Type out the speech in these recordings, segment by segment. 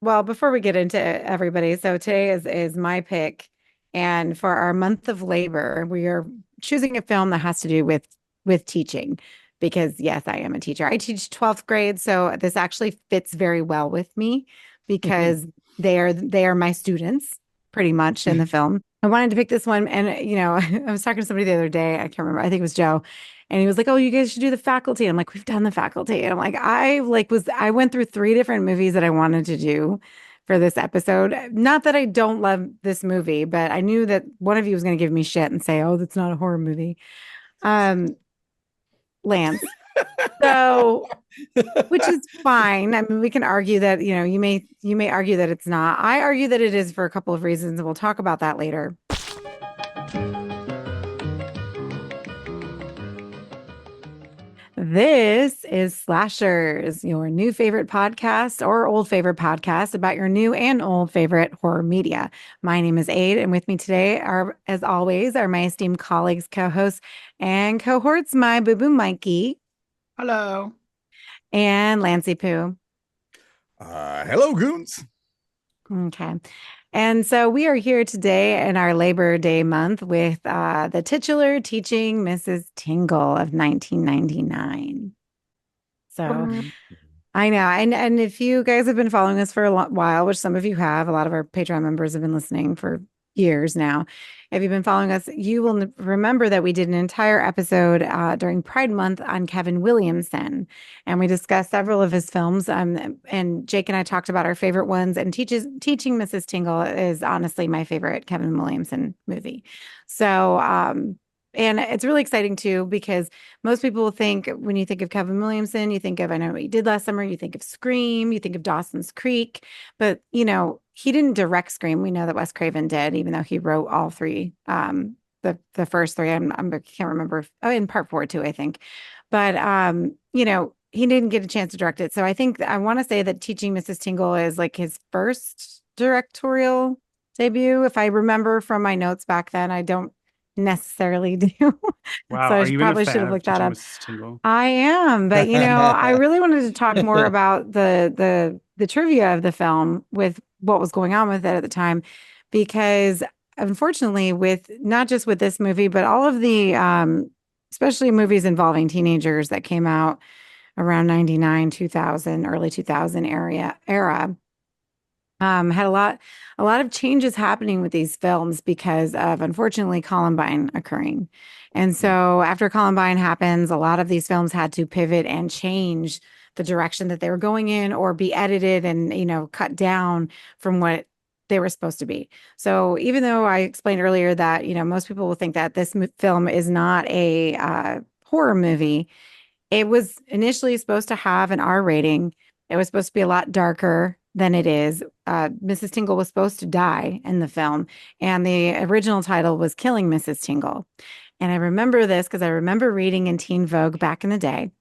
Well, before we get into everybody, so today is my pick, and for our month of labor, we are choosing a film that has to do with teaching, because yes, I am a teacher. I teach 12th grade, so this actually fits very well with me because they are my students pretty much in the film. I wanted to pick this one, and I was talking to somebody the other day. I can't remember. I think it was Joe. And he was like, "Oh, you guys should do the faculty." I'm like, "We've done the faculty." And I'm like, I went through three different movies that I wanted to do for this episode. Not that I don't love this movie, but I knew that one of you was going to give me shit and say, "Oh, that's not a horror movie." Um, Lance. So, which is fine. I mean, we can argue that, you may argue that it's not. I argue that it is for a couple of reasons, and we'll talk about that later. This is Slashers, your new favorite podcast or old favorite podcast about your new and old favorite horror media. My name is Ade, and with me today are, as always, are my esteemed colleagues, co-hosts, and cohorts, my boo-boo Mikey Hello. and Lancey Poo. Hello, goons. Okay. And so we are here today in our Labor Day month with the titular teaching Mrs. Tingle of 1999. So I know. And if you guys have been following us for a while, which some of you have, a lot of our Patreon members have been listening for years now. If you've been following us, you will remember that we did an entire episode during Pride Month on Kevin Williamson, and we discussed several of his films. And Jake and I talked about our favorite ones. And Teaching Mrs. Tingle is honestly my favorite Kevin Williamson movie. So, and it's really exciting too, because most people think when you think of Kevin Williamson, you think of I Know What You Did Last Summer, you think of Scream, you think of Dawson's Creek, but he didn't direct Scream. We know that Wes Craven did, even though he wrote all three. The first three, I can't remember. Oh, in part four too, I think. But he didn't get a chance to direct it. So I think I want to say that Teaching Mrs. Tingle is like his first directorial debut. If I remember from my notes back then, I don't necessarily do. Wow. So I Are you even a probably should fan have of looked that teaching up. Mrs. Tingle? I am, but I really wanted to talk more about the trivia of the film with what was going on with it at the time, because unfortunately, with not just with this movie, but all of the especially movies involving teenagers that came out around 99, 2000, early 2000 era, had a lot of changes happening with these films because of, unfortunately, Columbine occurring. And so after Columbine happens, a lot of these films had to pivot and change the direction that they were going in, or be edited and, cut down from what they were supposed to be. So even though I explained earlier that, most people will think that this film is not a horror movie, it was initially supposed to have an R rating. It was supposed to be a lot darker than it is. Mrs. Tingle was supposed to die in the film, and the original title was Killing Mrs. Tingle. And I remember this because I remember reading in Teen Vogue back in the day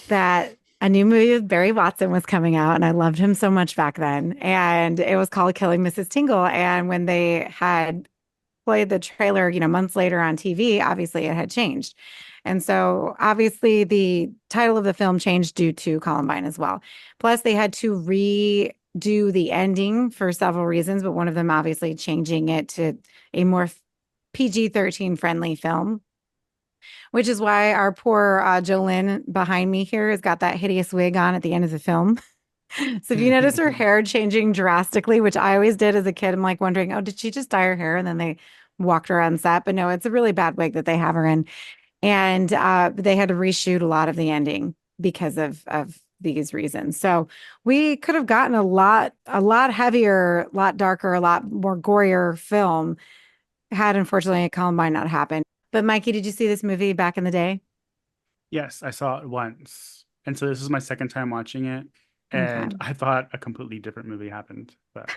that a new movie with Barry Watson was coming out, and I loved him so much back then. And it was called Killing Mrs. Tingle. And when they had played the trailer, months later on TV, obviously it had changed. And so obviously the title of the film changed due to Columbine as well. Plus they had to redo the ending for several reasons, but one of them obviously changing it to a more PG-13 friendly film, which is why our poor Jolene behind me here has got that hideous wig on at the end of the film. So if you notice her hair changing drastically, which I always did as a kid, I'm like wondering, oh, did she just dye her hair? And then they walked her on set. But no, it's a really bad wig that they have her in. And they had to reshoot a lot of the ending because of these reasons. So we could have gotten a lot heavier, a lot darker, a lot more gorier film had unfortunately Columbine not happened. But Mikey, did you see this movie back in the day? Yes, I saw it once. And so this is my second time watching it. Okay. And I thought a completely different movie happened. But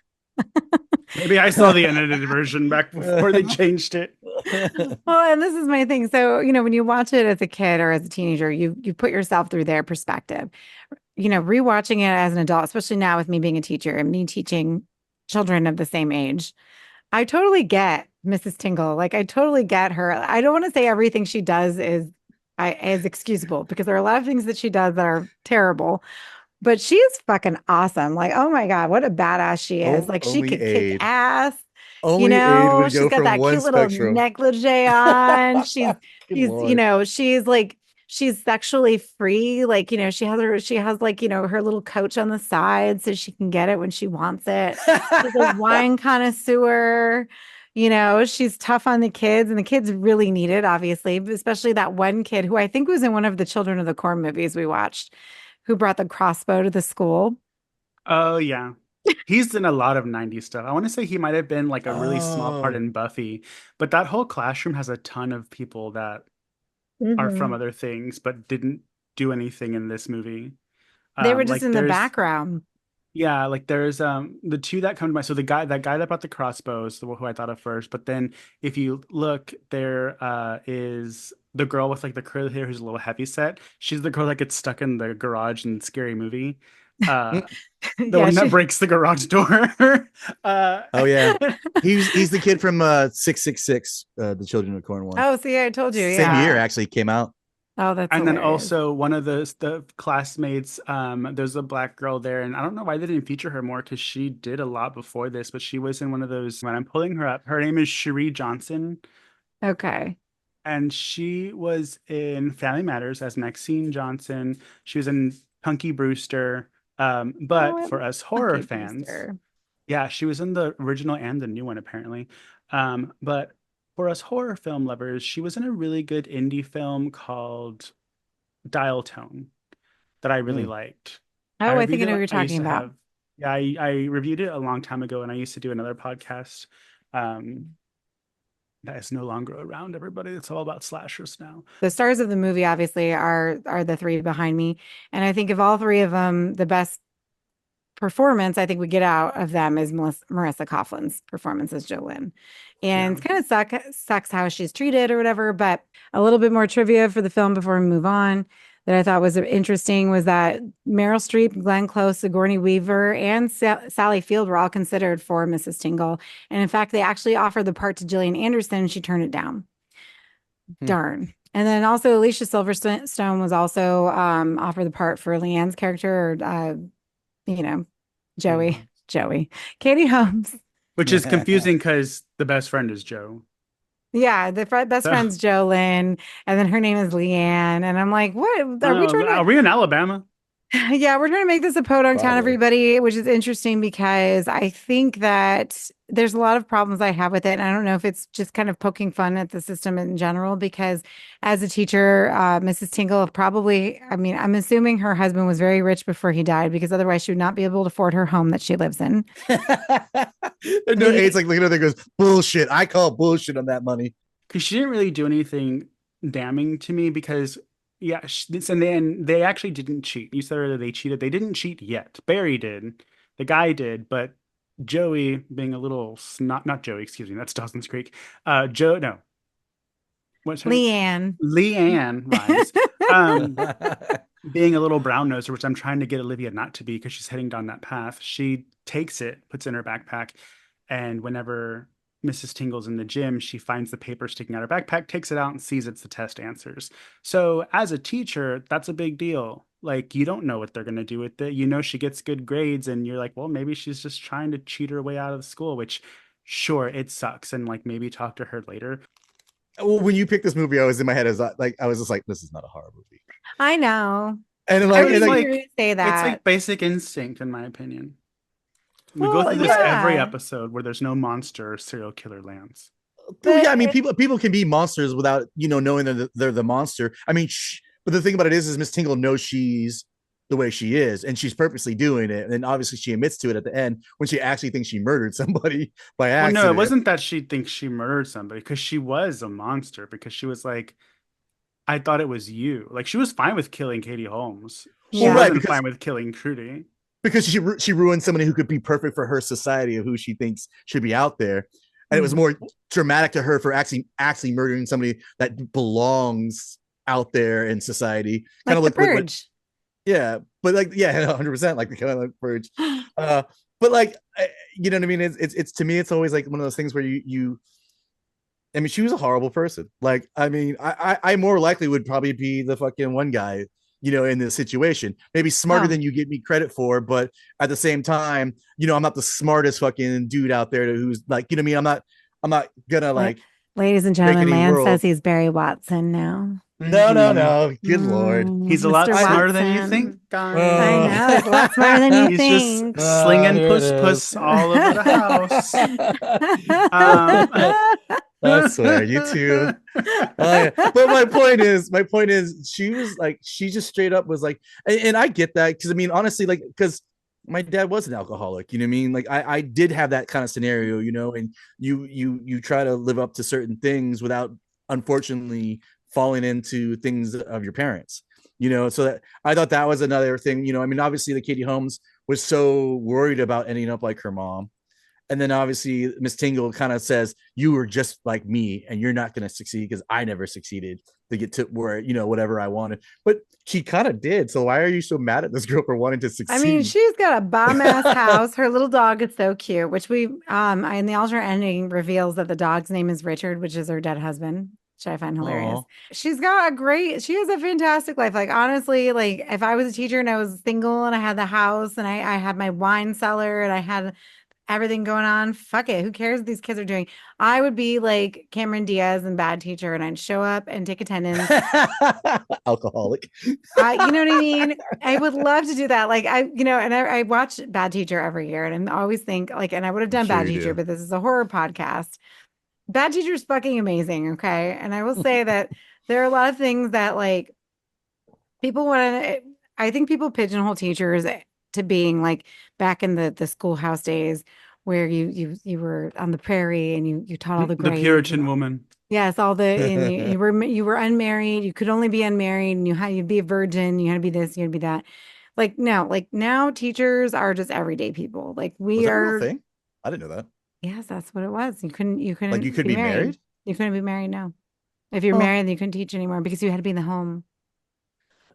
maybe I saw the unedited version back before they changed it. Well, and this is my thing. So, when you watch it as a kid or as a teenager, you put yourself through their perspective. Rewatching it as an adult, especially now with me being a teacher and me teaching children of the same age, I totally get Mrs. Tingle. Like I totally get her. I don't want to say everything she does is excusable, because there are a lot of things that she does that are terrible. but she is fucking awesome. Like, oh my God, what a badass she is. Oh, Like, she only could kick Ade. ass. You Only Ade know, would she's go got from that one cute little spectrum. negligee on. Good Lord. She's like, she's sexually free. Like, she has like, her little coach on the side so she can get it when she wants it. She's a wine connoisseur. She's tough on the kids, and the kids really need it, obviously, especially that one kid who I think was in one of the Children of the Corn movies we watched, who brought the crossbow to the school. Oh yeah. He's in a lot of 90s stuff. I want to say he might have been like a really small part Oh. in Buffy, but that whole classroom has a ton of people that are from Mhm. other things but didn't do anything in this movie. They were just Like in the there's background. yeah, like there's the two that come to mind. So the guy that brought the crossbows, who I thought of first, but then if you look, there is the girl with like the curly hair who's a little heavy set. She's the girl that gets stuck in the garage in Scary Movie. Uh the Yeah, one that she. breaks the garage door. uh Oh yeah. He's the kid from 666, the Children of Corn one. Oh, see, I told you. Same year Yeah. actually came out. Oh, that's And then hilarious. also one of the classmates, there's a black girl there, and I don't know why they didn't feature her more because she did a lot before this, but she was in one of those. When I'm pulling her up, her name is Cherie Johnson, Okay. and she was in Family Matters as Maxine Johnson. She was in Punky Brewster. Oh, But I for love us horror Monkey fans, Brewster. yeah, she was in the original and the new one apparently. But for us horror film lovers, she was in a really good indie film called Dial Tone that I really Mm. liked. I Oh, I think reviewed I it. know what you're I used talking to about. have, yeah, I reviewed it a long time ago, and I used to do another podcast um, that is no longer around. Everybody, it's all about slashers now. The stars of the movie obviously are the three behind me, and I think of all three of them, the best performance I think we get out of them is Marissa Coughlin's performance as Jolene. And Yeah. it's kind of sucks how she's treated or whatever, but a little bit more trivia for the film before we move on that I thought was interesting was that Meryl Streep, Glenn Close, Sigourney Weaver, and Sally Field were all considered for Mrs. Tingle. And in fact, they actually offered the part to Gillian Anderson and she turned it down. Hmm. Darn. And then also Alicia Silverstone was also offered the part for Leanne's character, or you know, Katie Joey, Holmes. Joey, Katie Holmes. Which is confusing because the best friend is Joe. Yeah, the best So, friend's Jolyn, and then her name is Leanne. And I'm like, what are we trying are we in Alabama? Yeah, we're trying to make this a podunk town, Probably. everybody, which is interesting because I think that there's a lot of problems I have with it. And I don't know if it's just kind of poking fun at the system in general, because as a teacher, Mrs. Tingle probably, I mean, I'm assuming her husband was very rich before he died, because otherwise she would not be able to afford her home that she lives in. No, Ade's like looking at there, goes, bullshit. I call bullshit on that money. Because she didn't really do anything damning to me because yeah, and then they actually didn't cheat. You said earlier they cheated. They didn't cheat yet. Barry did, the guy did, but Joey being a little snot, not Joey, excuse me, that's Dawson's Creek. Joe, no, what's her name? Leanne. Leanne rhymes. Being a little brown noser, which I'm trying to get Olivia not to be because she's heading down that path. She takes it, puts it in her backpack, and whenever Mrs. Tingle's in the gym, she finds the paper sticking out her backpack, takes it out, and sees it's the test answers. So as a teacher, that's a big deal. Like you don't know what they're gonna do with it. You know she gets good grades, and you're like, well, maybe she's just trying to cheat her way out of the school, which sure, it sucks. And like maybe talk to her later. Well, when you picked this movie, I was in my head as like I was just like, this is not a horror movie. I know. And I like, was and It's waiting like, for you to say it's that. like basic instinct, in my opinion. We go well, through this yeah, every Yeah. episode where there's no monster or serial killer lands. well, yeah. But I mean, people can be monsters without knowing that they're the monster. I mean, but the thing about it is Miss Tingle knows she's the way she is, and she's purposely doing it. And obviously, she admits to it at the end when she actually thinks she murdered somebody by Well, no, it accident. wasn't that she thinks she murdered somebody because she was a monster because she was like, I thought it was you. Like she was fine with killing Katie Holmes. She Well, right, yeah. wasn't because fine with killing Trudy. she ruined somebody who could be perfect for her society of who she thinks should be out there, and it was Mhm. more dramatic to her for actually murdering somebody that belongs out there in society. Kind Like of the like what purge. yeah, but like yeah, 100% like the kind of like purge. But like you know what I mean? It's to me, it's always like one of those things where you. I mean, she was a horrible person. Like, I mean, I more likely would probably be the fucking one guy in this situation. Maybe smarter than you give me credit for, but at the same time, I'm not the smartest fucking dude out there who's like, what I mean? I'm not gonna like ladies and break gentlemen, any Lance says rules. he's Barry Watson now. No. Good Lord. He's a lot Mr. smarter than you Watson. think, guys. I know, he's a lot smarter than you He's think. just slinging puss all over the house. I swear, you two. But my point is, she was like, she just straight up was like, and I get that because I mean, honestly, like, because my dad was an alcoholic, you know what I mean? Like, I did have that kind of scenario, and you try to live up to certain things without, unfortunately, falling into things of your parents, so that I thought that was another thing, I mean, obviously the Katie Holmes was so worried about ending up like her mom. And then obviously Miss Tingle kind of says, you were just like me and you're not going to succeed because I never succeeded to get to where, whatever I wanted. But she kind of did. So why are you so mad at this girl for wanting to succeed? I mean, she's got a bomb ass house. Her little dog is so cute, which in the alternate ending reveals that the dog's name is Richard, which is her dead husband, which I find hilarious. Aww. She has a fantastic life. Like, honestly, like if I was a teacher and I was single and I had the house and I had my wine cellar and I had everything going on, fuck it, who cares what these kids are doing? I would be like Cameron Diaz and Bad Teacher, and I'd show up and take attendance. Alcoholic. You know what I mean? I would love to do that. Like, I watch Bad Teacher every year, and I always think like, and I would have done Bad Teacher, but this is a horror podcast. Bad Teacher is fucking amazing. Okay. And I will say that there are a lot of things that like I think people pigeonhole teachers to being like back in the schoolhouse days where you were on the prairie and you taught all the grades. The Puritan woman. Yes, and you were unmarried. You could only be unmarried, and you'd be a virgin. You had to be this. You had to be that. Like now, teachers are just everyday people. Like we was that are. A real thing? I didn't know that. Yes, that's what it was. You couldn't. Like you could be married. You couldn't be married. No, if you're married, then you couldn't teach anymore because you had to be in the home.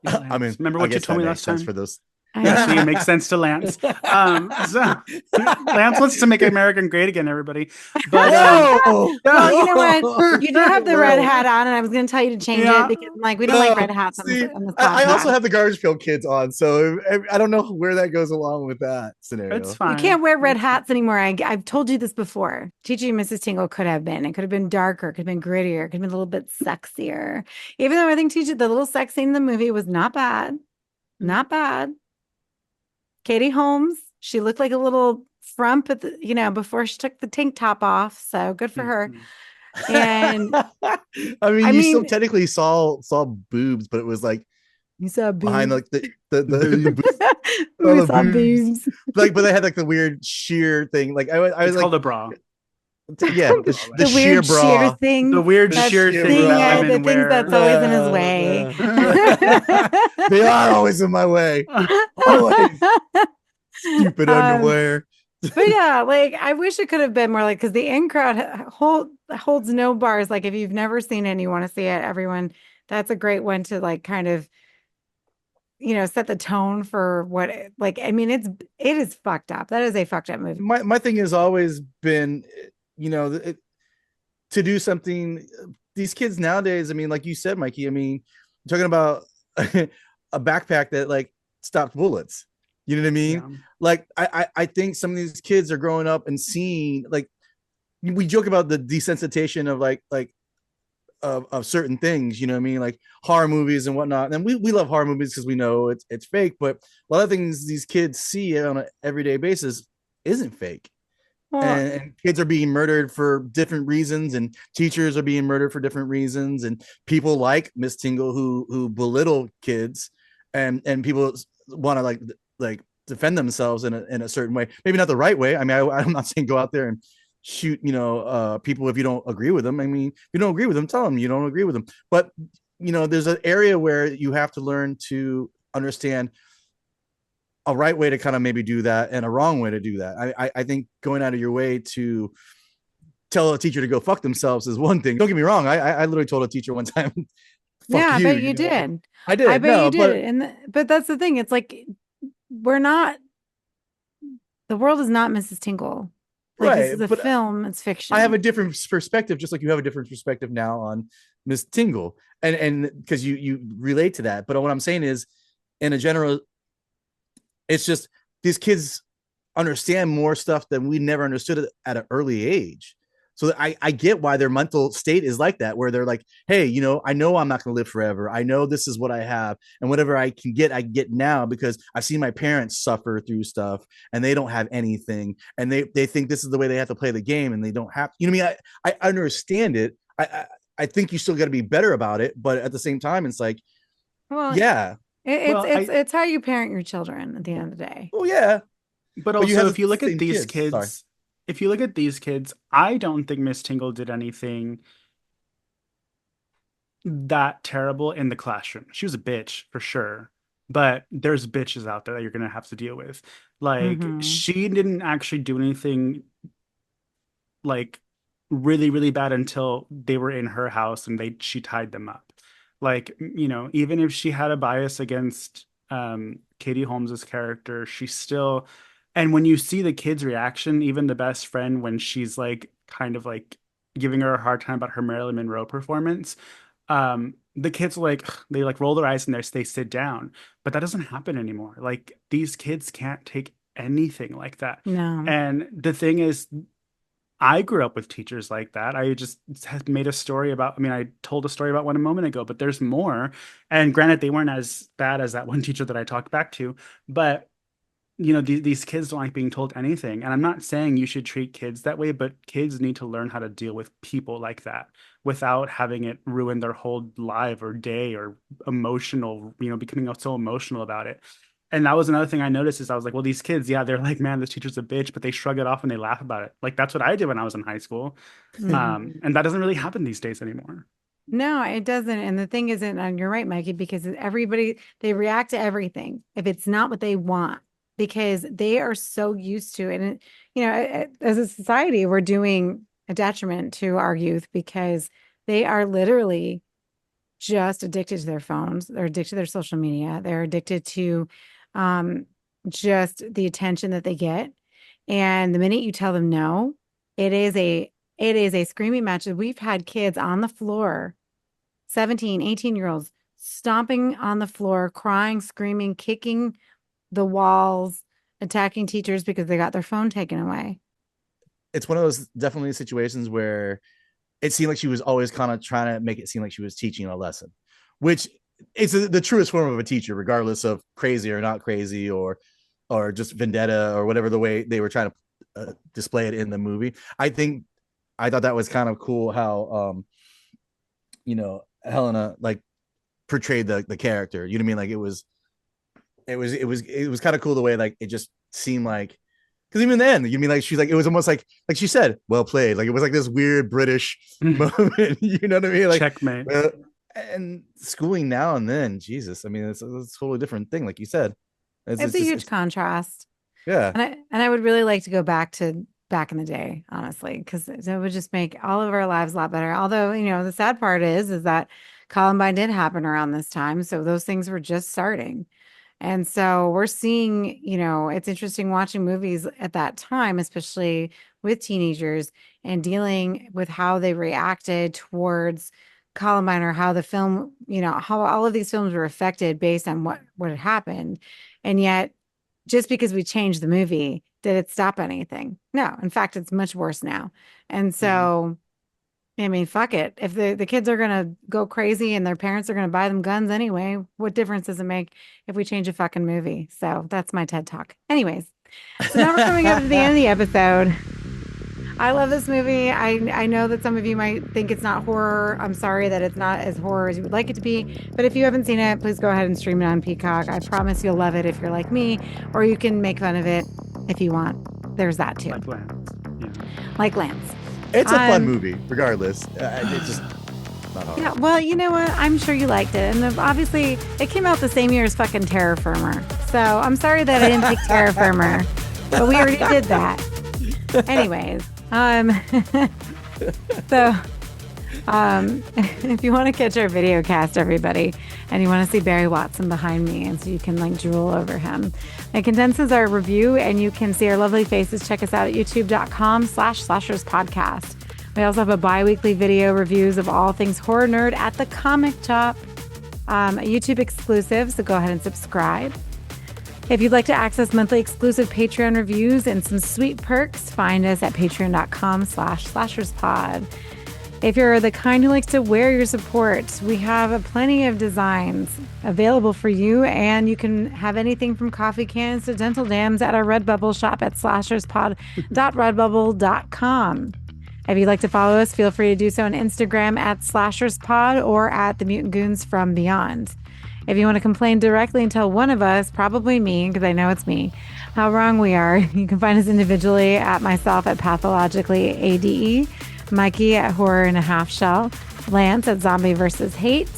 Yeah, I mean, remember what you told me last time for those. Actually, it makes sense to Lance. So, Lance wants to make American great again, everybody. But well, you know what? You do have the red hat on, and I was going to tell you to change it because, like, we don't like red hats. On this I also have the Garbage Pail Kids on, so I don't know where that goes along with that scenario. It's fine. You can't wear red hats anymore. I've told you this before. Teaching Mrs. Tingle could have been. It could have been darker. It could have been grittier. It could have been a little bit sexier. Even though I think the little sex scene in the movie was not bad. Not bad. Katie Holmes, she looked like a little frump at the, before she took the tank top off. So good for her. And I mean, you still technically saw boobs, but it was like you saw boobs behind like the boobs. We saw boobs. Like, but they had like the weird sheer thing. Like I was called a bra. Yeah, the sheer bra. Sheer thing. The weird sheer thing that the things that's always in his way. They are always in my way. Always. Stupid underwear. But yeah, like I wish it could have been more like, because the in crowd holds no bars. Like if you've never seen it and you want to see it, everyone, that's a great one to like kind of set the tone for what I mean, it is fucked up. That is a fucked up movie. My thing has always been to do something. These kids nowadays, I mean, like you said, Mikey, I mean, I'm talking about a backpack that like stopped bullets. You know what I mean? Yeah. Like I think some of these kids are growing up and seeing, like, we joke about the desensitization of of certain things, you know what I mean? Like horror movies and whatnot. And we love horror movies because we know it's fake, but a lot of things these kids see on an everyday basis isn't fake. And kids are being murdered for different reasons, and teachers are being murdered for different reasons, and people like Miss Tingle who belittle kids, and people want to like defend themselves in a certain way. Maybe not the right way. I mean, I'm not saying go out there and shoot people if you don't agree with them. I mean, if you don't agree with them, tell them you don't agree with them. But there's an area where you have to learn to understand a right way to kind of maybe do that and a wrong way to do that. I think going out of your way to tell a teacher to go fuck themselves is one thing. Don't get me wrong. I literally told a teacher one time, yeah, I bet you did. I did. I bet you did. But that's the thing. It's like, the world is not Mrs. Tingle. Like this Right, is a but film, it's fiction. I have a different perspective, just like you have a different perspective now on Miss Tingle, and because you relate to that. But what I'm saying is, in a general, it's just these kids understand more stuff than we never understood at an early age. So I get why their mental state is like that, where they're like, hey, I know I'm not going to live forever. I know this is what I have. And whatever I get now because I've seen my parents suffer through stuff and they don't have anything. And they think this is the way they have to play the game and they don't have, you know what I mean? I understand it. I think you still got to be better about it. But at the same time, it's like, Well, yeah. it's Well, it's how you parent your children at the end of the day. Oh, yeah. but But you also have if you the look at same these kids. Sorry. kids, if you look at these kids, I don't think Miss Tingle did anything that terrible in the classroom. She was a bitch for sure, but there's bitches out there that you're gonna have to deal with. Like Mm-hmm. she didn't actually do anything like really really bad until they were in her house and she tied them up. Like, even if she had a bias against Katie Holmes's character, she still, and when you see the kid's reaction, even the best friend, when she's like kind of like giving her a hard time about her Marilyn Monroe performance, the kids like they like roll their eyes and they sit down. But that doesn't happen anymore. Like these kids can't take anything like that. No. And the thing is, I grew up with teachers like that. I just had made a story about, I mean, I told a story about one a moment ago, but there's more. And granted, they weren't as bad as that one teacher that I talked back to, but these kids don't like being told anything. And I'm not saying you should treat kids that way, but kids need to learn how to deal with people like that without having it ruin their whole life or day or emotional, becoming so emotional about it. And that was another thing I noticed is I was like, well, these kids, yeah, they're like, man, this teacher's a bitch, but they shrug it off and they laugh about it. Like that's what I did when I was in high school. Mhm. And that doesn't really happen these days anymore. No, it doesn't. And the thing isn't, and you're right, Mikey, because everybody, they react to everything if it's not what they want, because they are so used to it. And, as a society, we're doing a detriment to our youth because they are literally just addicted to their phones. They're addicted to their social media. They're addicted to um, just the attention that they get. And the minute you tell them no, it is a screaming match. We've had kids on the floor, 17, 18-year-olds, stomping on the floor, crying, screaming, kicking the walls, attacking teachers because they got their phone taken away. It's one of those definitely situations where it seemed like she was always kind of trying to make it seem like she was teaching a lesson, which is the truest form of a teacher, regardless of crazy or not crazy or just vendetta or whatever the way they were trying to display it in the movie. I thought that was kind of cool how Helena like portrayed the character. You know what I mean? Like it was kind of cool the way like it just seemed like, because even then, you mean like she's like it was almost like she said, well played. Like it was like this weird British moment. You know what I mean? Like Checkmate. And schooling now and then, Jesus. I mean, it's a totally different thing, like you said. It's a huge contrast. Yeah. And I would really like to go back in the day, honestly, because it would just make all of our lives a lot better. Although, the sad part is that Columbine did happen around this time. So those things were just starting. And so we're seeing, it's interesting watching movies at that time, especially with teenagers and dealing with how they reacted towards Columbine, or how the film, how all of these films were affected based on what had happened. And yet, just because we changed the movie, did it stop anything? No. In fact, it's much worse now. And so, I mean, fuck it. If the kids are going to go crazy and their parents are going to buy them guns anyway, what difference does it make if we change a fucking movie? So that's my TED Talk. Anyways, so now we're coming up to the end of the episode. I love this movie. I know that some of you might think it's not horror. I'm sorry that it's not as horror as you would like it to be. But if you haven't seen it, please go ahead and stream it on Peacock. I promise you'll love it if you're like me, or you can make fun of it if you want. There's that too. Like Lance. Yeah. Like Lance. It's a fun movie, regardless. It's just not hard. Yeah, well, you know what? I'm sure you liked it. And obviously, it came out the same year as fucking Terror Firmer. So I'm sorry that I didn't pick Terror Firmer. But we already did that. Anyways. So If you want to catch our video cast, everybody, and you want to see Barry Watson behind me, and so you can like drool over him, it condenses our review, and you can see our lovely faces. Check us out at youtube.com/slasherspodcast. We also have a bi-weekly video reviews of all things horror nerd at the Comic Chop, a YouTube exclusive, so go ahead and subscribe. If you'd like to access monthly exclusive Patreon reviews and some sweet perks, find us at patreon.com/slasherspod. If you're the kind who likes to wear your support, we have plenty of designs available for you, and you can have anything from coffee cans to dental dams at our Redbubble shop at slasherspod.redbubble.com. If you'd like to follow us, feel free to do so on Instagram at slasherspod or at the Mutant Goons from Beyond. If you want to complain directly and tell one of us, probably me, because I know it's me, how wrong we are, you can find us individually at myself at pathologicallyade, Mikey at Horror in a Half Shell, Lance at Zombie vs. Hate,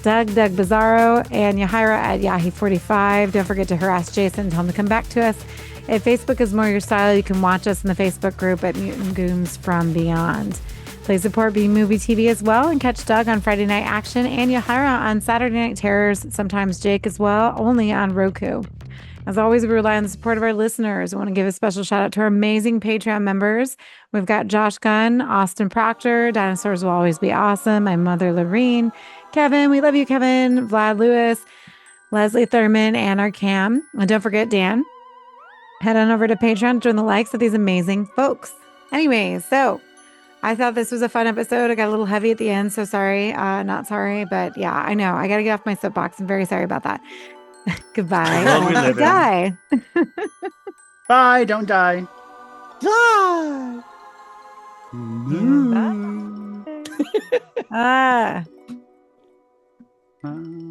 Doug Bizarro, and Yahira at Yahi45. Don't forget to harass Jason and tell him to come back to us. If Facebook is more your style, you can watch us in the Facebook group at Mutant Goons from Beyond. Please support B Movie TV as well, and catch Doug on Friday Night Action and Yahira on Saturday Night Terrors, sometimes Jake as well, only on Roku. As always, we rely on the support of our listeners. I want to give a special shout out to our amazing Patreon members. We've got Josh Gunn, Austin Proctor, Dinosaurs Will Always Be Awesome, my mother Lorene, Kevin, we love you, Kevin, Vlad Lewis, Leslie Thurman, and our Cam. And don't forget Dan. Head on over to Patreon to join the likes of these amazing folks. Anyways, so I thought this was a fun episode. I got a little heavy at the end, so sorry. Not sorry, but yeah, I know. I got to get off my soapbox. I'm very sorry about that. Goodbye. Long we live in. Die. Bye, don't die. Die. Ah. Mm.